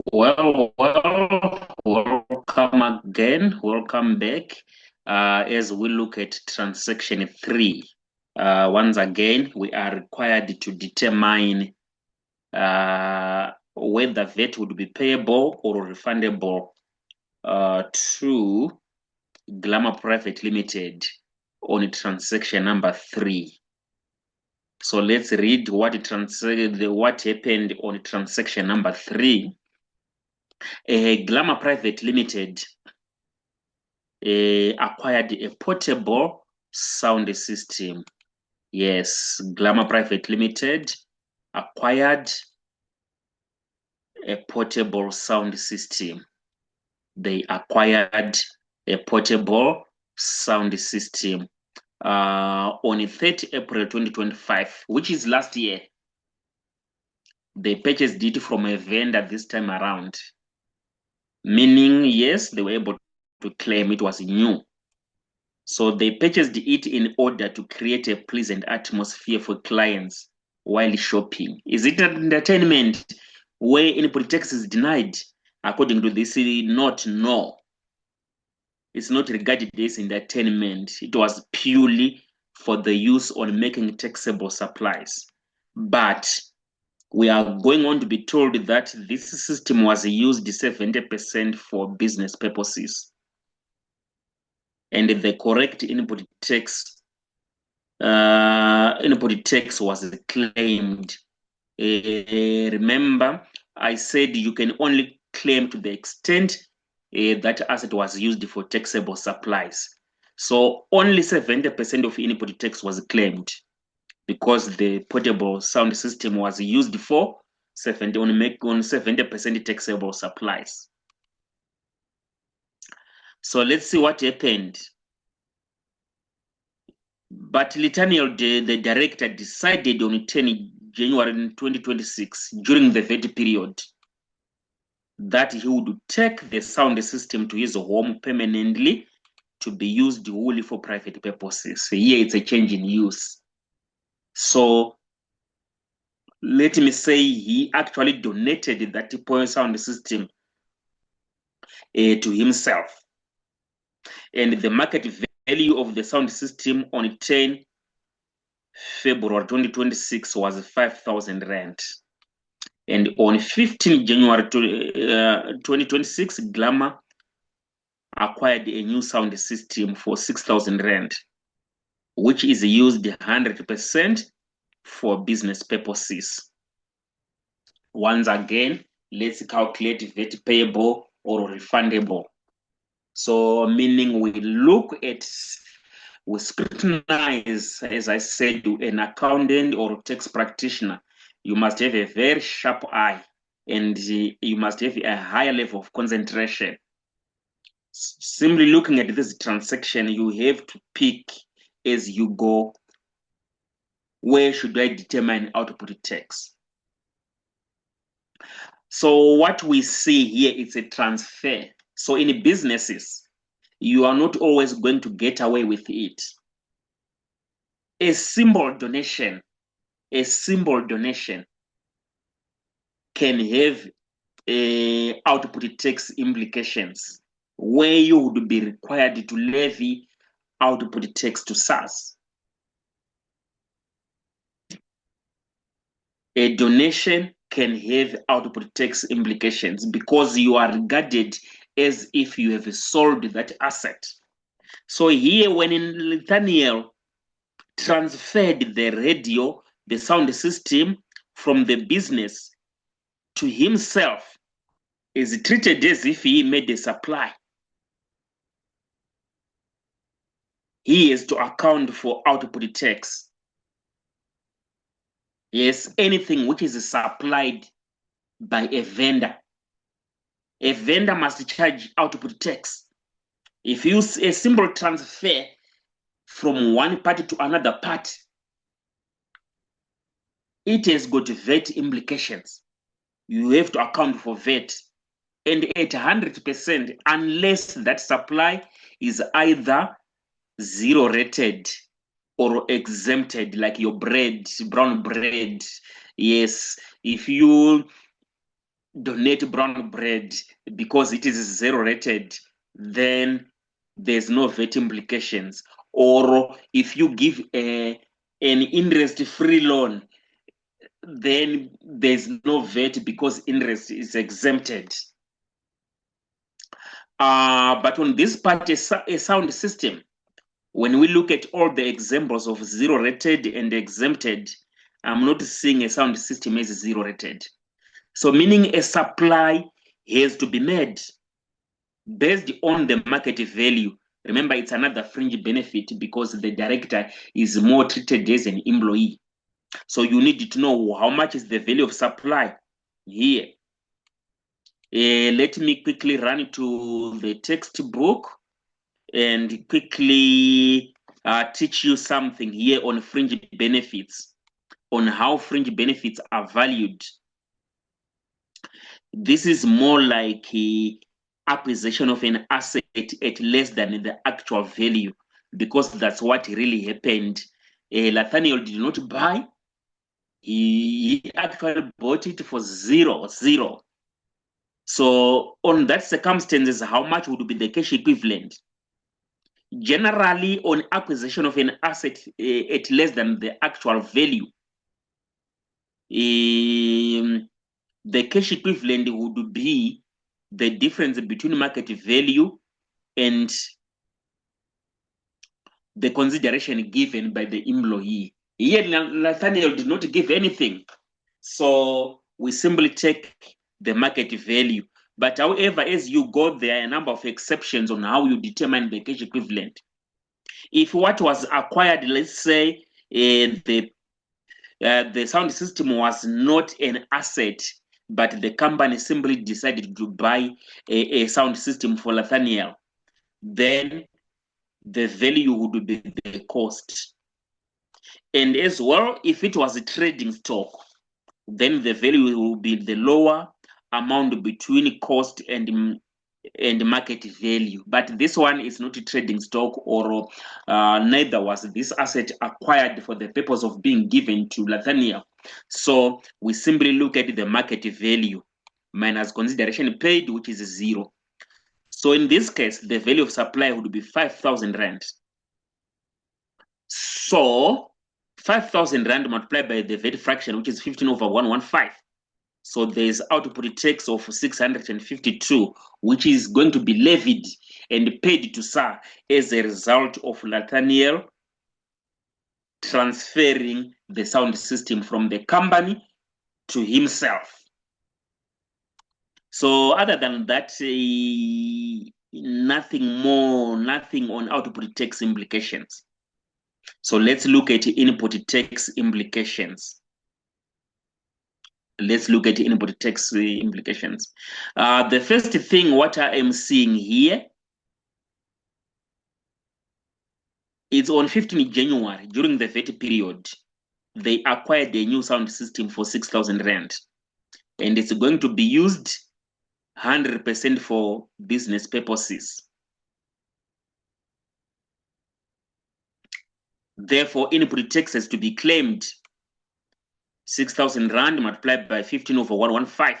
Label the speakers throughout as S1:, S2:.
S1: Welcome again. Welcome back as we look at transaction 3. Once again, we are required to determine whether VAT would be payable or refundable to Glamour Private Limited on transaction number 3. So let's read what happened on transaction number 3. Glamour Private Limited acquired a portable sound system. Yes, Glamour Private Limited acquired a portable sound system. They acquired a portable sound system on 30 April 2025, which is last year. They purchased it from a vendor this time around, meaning, yes, they were able to claim it was new. So they purchased it in order to create a pleasant atmosphere for clients while shopping. Is it an entertainment where input tax is denied? According to this note, no. It's not regarded as entertainment. It was purely for the use on making taxable supplies. But we are going on to be told that this system was used 70% for business purposes. And the correct input tax was claimed. Remember, I said you can only claim to the extent that asset was used for taxable supplies. So only 70% of input tax was claimed because the portable sound system was used for 70% taxable supplies. So let's see what happened. But Litaniel, the director, decided on 10 January 2026, during the VAT period, that he would take the sound system to his home permanently to be used wholly for private purposes. Here it's a change in use. So let me say he actually donated that sound system to himself. And the market value of the sound system on 10 February 2026 was 5,000 Rand. And on 15 January 2026, Glamour acquired a new sound system for 6,000 Rand, which is used 100% for business purposes. Once again, let's calculate VAT payable or refundable. So meaning we scrutinize, as I said, an accountant or tax practitioner. You must have a very sharp eye and you must have a higher level of concentration. Simply looking at this transaction, you have to pick as you go, where should I determine output tax? So what we see here is a transfer. So in businesses, you are not always going to get away with it. A simple donation can have output tax implications where you would be required to levy output tax to SARS. A donation can have output tax implications because you are regarded as if you have sold that asset. So here, when Nathaniel transferred the radio, the sound system from the business to himself, is treated as if he made a supply. He has to account for output tax. Yes, anything which is supplied by a vendor must charge output tax. If you see a simple transfer from one party to another party, it has got VAT implications. You have to account for VAT. And at 100%, unless that supply is either zero rated or exempted, like your bread, brown bread. Yes, if you donate brown bread because it is zero rated, then there's no VAT implications. Or if you give an interest-free loan, then there's no VAT because interest is exempted. But on this part, a sound system, when we look at all the examples of zero rated and exempted, I'm not seeing a sound system as zero rated. So meaning a supply has to be made based on the market value. Remember, it's another fringe benefit because the director is more treated as an employee. So you need to know how much is the value of supply here. Let me quickly run to the textbook and quickly teach you something here on fringe benefits, on how fringe benefits are valued. This is more like a acquisition of an asset at less than the actual value, because that's what really happened. Nathaniel did not buy. He actually bought it for zero. So on that circumstances, how much would be the cash equivalent? Generally, on acquisition of an asset at less than the actual value, the cash equivalent would be the difference between market value and the consideration given by the employee. Here, Nathaniel did not give anything. So we simply take the market value. But however, as you go, there are a number of exceptions on how you determine the cash equivalent. If what was acquired, let's say the sound system was not an asset, but the company simply decided to buy a sound system for Nathaniel, then the value would be the cost. And as well, if it was a trading stock, then the value will be the lower amount between cost and market value. But this one is not a trading stock, or neither was this asset acquired for the purpose of being given to Nathaniel. So we simply look at the market value minus consideration paid, which is zero. So in this case, the value of supply would be 5,000 rand. So 5,000 rand multiplied by the VAT fraction, which is 15/115. So there's output tax of 652, which is going to be levied and paid to SAR as a result of Nathaniel transferring the sound system from the company to himself. So other than that, nothing more, nothing on output tax implications. So let's look at input tax implications. Let's look at input tax implications. The first thing, what I am seeing here, it's on 15 January, during the VAT period, they acquired a new sound system for 6,000 rand. And it's going to be used 100% for business purposes. Therefore, input tax has to be claimed 6,000 rand multiplied by 15/115,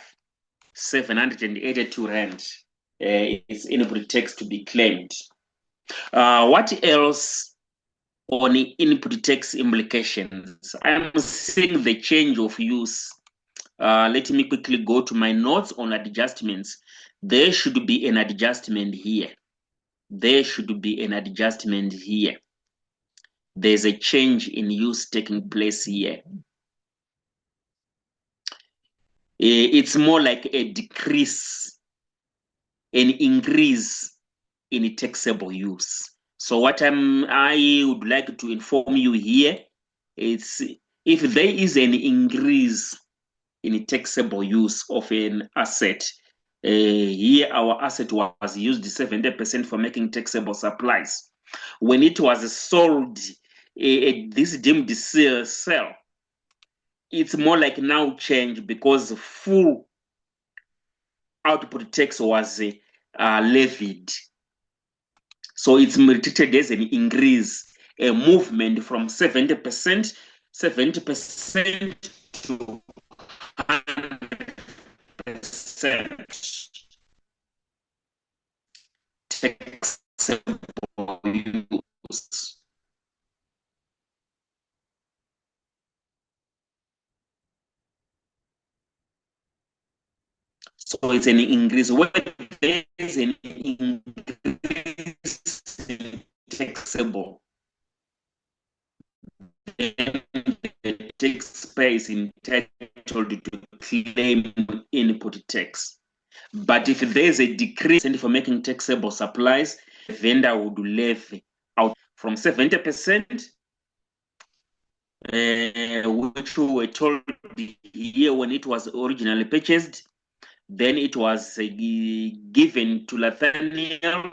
S1: 782 rand is input tax to be claimed. What else on input tax implications? I'm seeing the change of use. Let me quickly go to my notes on adjustments. There should be an adjustment here. There should be an adjustment here. There's a change in use taking place here. It's more like a decrease, an increase in taxable use. So what I would like to inform you here is, if there is an increase in taxable use of an asset, here our asset was used 70% for making taxable supplies. When it was sold, this deemed sale, it's more like now change because full output tax was levied. So it's treated as an increase, a movement from 70% to 100%. taxable use. So it's an increase. When there is an increase in taxable, then the taxpayer is entitled to claim input tax. But if there is a decrease for making taxable supplies, the vendor would levy out from 70%, which we were told here when it was originally purchased. Then it was given to Nathaniel.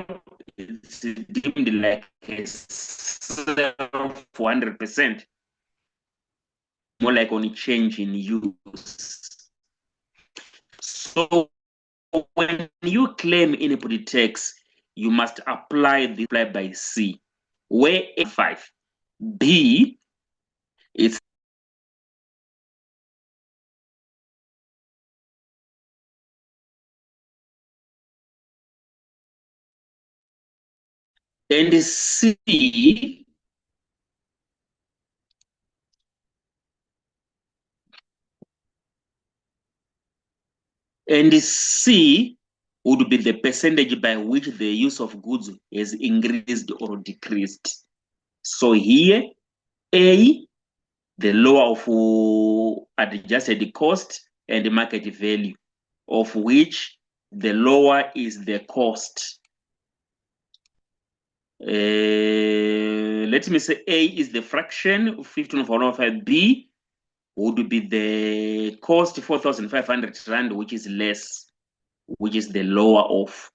S1: It's deemed like a 400%, more like on a change in use. So when you claim input tax, you must apply the apply by C, where A5. B, it's and C and C would be the percentage by which the use of goods has increased or decreased. So here, A, the lower of adjusted cost and market value, of which the lower is the cost. Let me say A is the fraction, 15,405. B would be the cost, 4,500 Rand, which is less, which is the lower of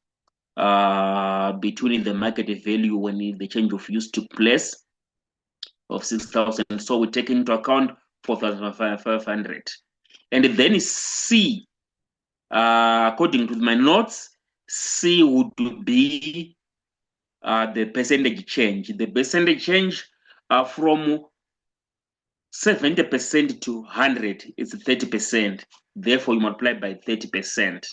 S1: between the market value when the change of use took place of 6,000. So we take into account 4,500. And then C, according to my notes, C would be the percentage change. The percentage change from 70% to 100 is 30%. Therefore, you multiply by 30%.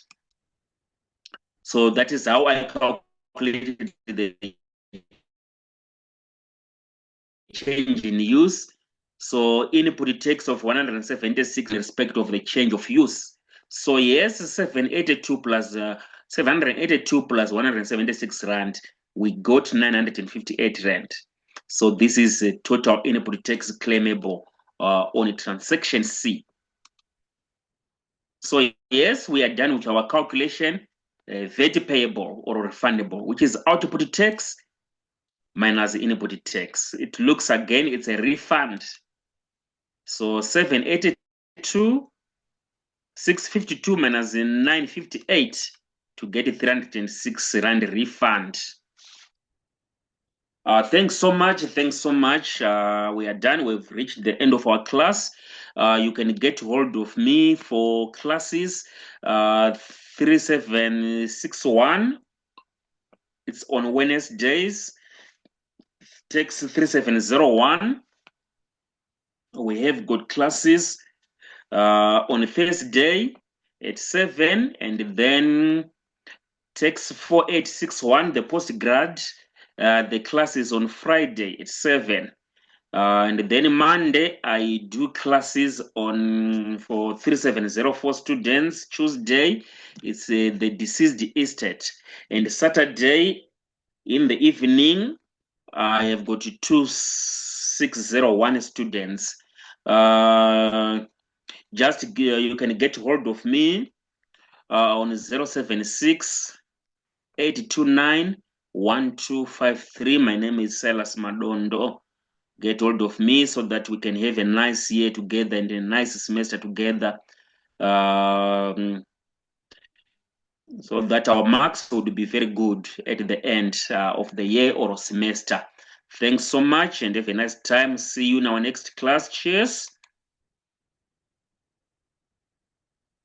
S1: So that is how I calculated the change in use. So input tax of 176 in respect of the change of use. So yes, 782 plus 782 plus 176 Rand, we got 958 Rand. So this is a total input tax claimable on a transaction C. So yes, we are done with our calculation, VAT payable or refundable, which is output tax minus input tax. It looks again, it's a refund. So 782, 652 minus 958 to get a 306 Rand refund. Thanks so much. Thanks so much. We are done. We've reached the end of our class. You can get hold of me for classes 3761. It's on Wednesdays. Text 3701. We have got classes on Thursday at 7, and then text 4861, the postgrad. The class is on Friday at 7. And then Monday, I do classes for 3704 students. Tuesday, it's the deceased estate. And Saturday in the evening, I have got 2601 students. You can get hold of me on 076 829 1253. My name is Silas Madondo. Get hold of me so that we can have a nice year together and a nice semester together, so that our marks would be very good at the end of the year or semester. Thanks so much and have a nice time. See you in our next class. Cheers.